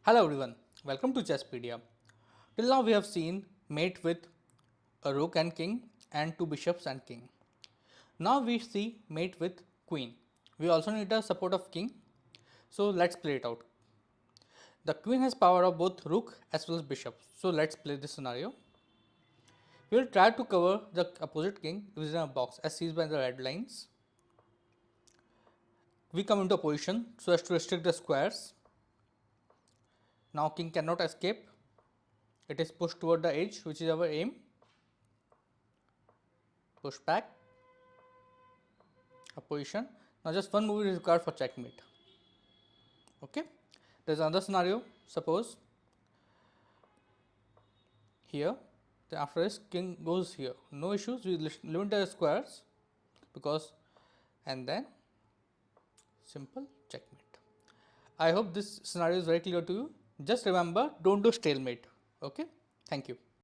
Hello everyone, welcome to Chesspedia. Till now we have seen mate with a rook and king and two bishops and king. Now we see mate with queen. We also need a support of king. So let's play it out. The queen has power of both rook as well as bishop. So let's play this scenario. We will try to cover the opposite king within a box as seen by the red lines. We come into a position so as to restrict the squares. Now king cannot escape. It is pushed toward the edge, which is our aim. Push back. A position. Now just one move is required for checkmate. Okay. There's another scenario. Suppose here, then after this king goes here. No issues. We limit the squares because, and then simple checkmate. I hope this scenario is very clear to you. Just remember, don't do stalemate. Okay. Thank you.